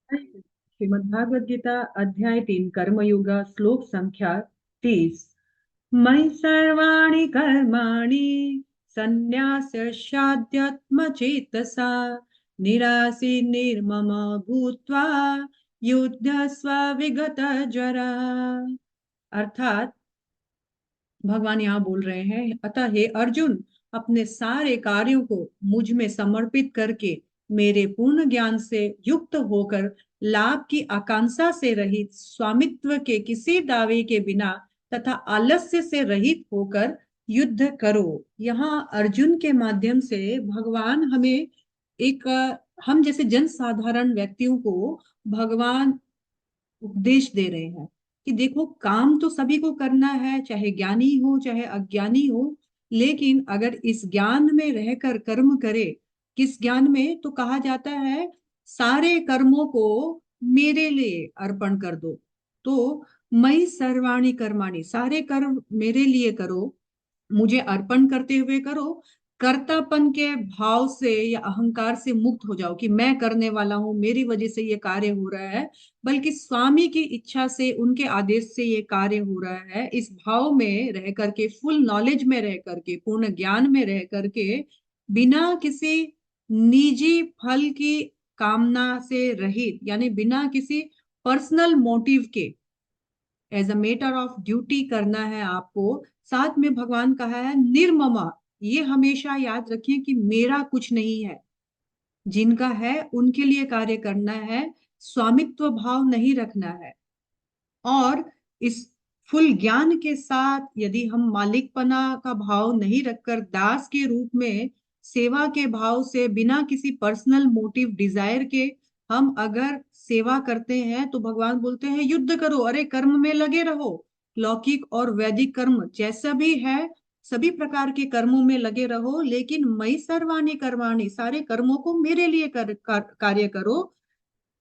श्रीमद् भागवत गीता अध्याय 3 कर्मयोग श्लोक संख्या 30। मयि सर्वाणि कर्माणि सन्न्यास्याध्यात्मचेतसा निरासी निर्मम भूत्वा युध्यस्व विगत जरा। अर्थात भगवान यहाँ बोल रहे हैं, अतः हे अर्जुन, अपने सारे कार्यों को मुझ में समर्पित करके मेरे पूर्ण ज्ञान से युक्त होकर लाभ की आकांक्षा से रहित, स्वामित्व के किसी दावे के बिना तथा आलस्य से रहित होकर युद्ध करो। यहाँ अर्जुन के माध्यम से भगवान हमें एक हम जैसे जन साधारण व्यक्तियों को भगवान उपदेश दे रहे हैं कि देखो, काम तो सभी को करना है, चाहे ज्ञानी हो चाहे अज्ञानी हो, लेकिन अगर इस ज्ञान में रहकर कर्म करे, किस ज्ञान में, तो कहा जाता है सारे कर्मों को मेरे लिए अर्पण कर दो। तो मई सर्वाणी कर्माणी, सारे कर्म मेरे लिए करो, मुझे अर्पण करते हुए करो। कर्तापन के भाव से या अहंकार से मुक्त हो जाओ कि मैं करने वाला हूं, मेरी वजह से ये कार्य हो रहा है, बल्कि स्वामी की इच्छा से, उनके आदेश से ये कार्य हो रहा है। इस भाव में रह करके, फुल नॉलेज में रह करके, पूर्ण ज्ञान में रह करके, बिना किसी निजी फल की कामना से रहित, यानी बिना किसी पर्सनल मोटिव के, as a matter of duty करना है आपको। साथ में भगवान कहा है निर्ममा, ये हमेशा याद रखिए कि मेरा कुछ नहीं है, जिनका है उनके लिए कार्य करना है, स्वामित्व भाव नहीं रखना है। और इस फुल ज्ञान के साथ यदि हम मालिकपना का भाव नहीं रखकर दास के रूप में, सेवा के भाव से, बिना किसी पर्सनल मोटिव डिजायर के हम अगर सेवा करते हैं, तो भगवान बोलते हैं युद्ध करो, अरे कर्म में लगे रहो। लौकिक और वैदिक कर्म जैसा भी है, सभी प्रकार के कर्मों में लगे रहो, लेकिन मई सर्वाणी कर्माणी, सारे कर्मों को मेरे लिए कार्य करो।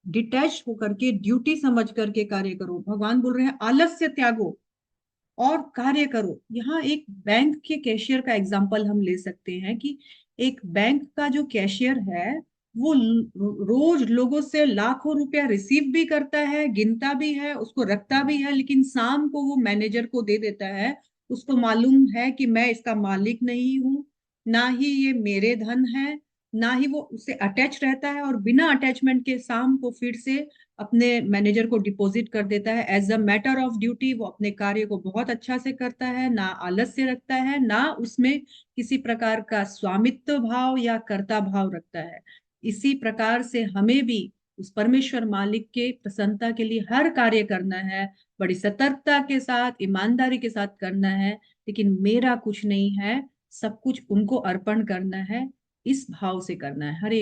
डिटैच होकर के, ड्यूटी समझ करके कार्य करो। भगवान बोल रहे हैं आलस्य त्यागो और कार्य करो। यहाँ एक बैंक के कैशियर का एग्जांपल हम ले सकते हैं कि एक बैंक का जो कैशियर है, वो रोज लोगों से लाखों रुपया रिसीव भी करता है, गिनता भी है, उसको रखता भी है, लेकिन शाम को वो मैनेजर को दे देता है। उसको मालूम है कि मैं इसका मालिक नहीं हूं, ना ही ये मेरे धन है, ना ही वो उससे अटैच रहता है, और बिना अटैचमेंट के शाम को फिर से अपने मैनेजर को डिपॉजिट कर देता है। As a matter of duty वो अपने कार्य को बहुत अच्छा से करता है, ना आलस्य रखता है, ना उसमें किसी प्रकार का स्वामित्व भाव या कर्ता भाव रखता है। इसी प्रकार से हमें भी उस परमेश्वर मालिक के प्रसन्नता के लिए हर कार्य करना है, बड़ी सतर्कता के साथ, ईमानदारी के साथ करना है, लेकिन मेरा कुछ नहीं है, सब कुछ उनको अर्पण करना है, इस भाव से करना है। हरे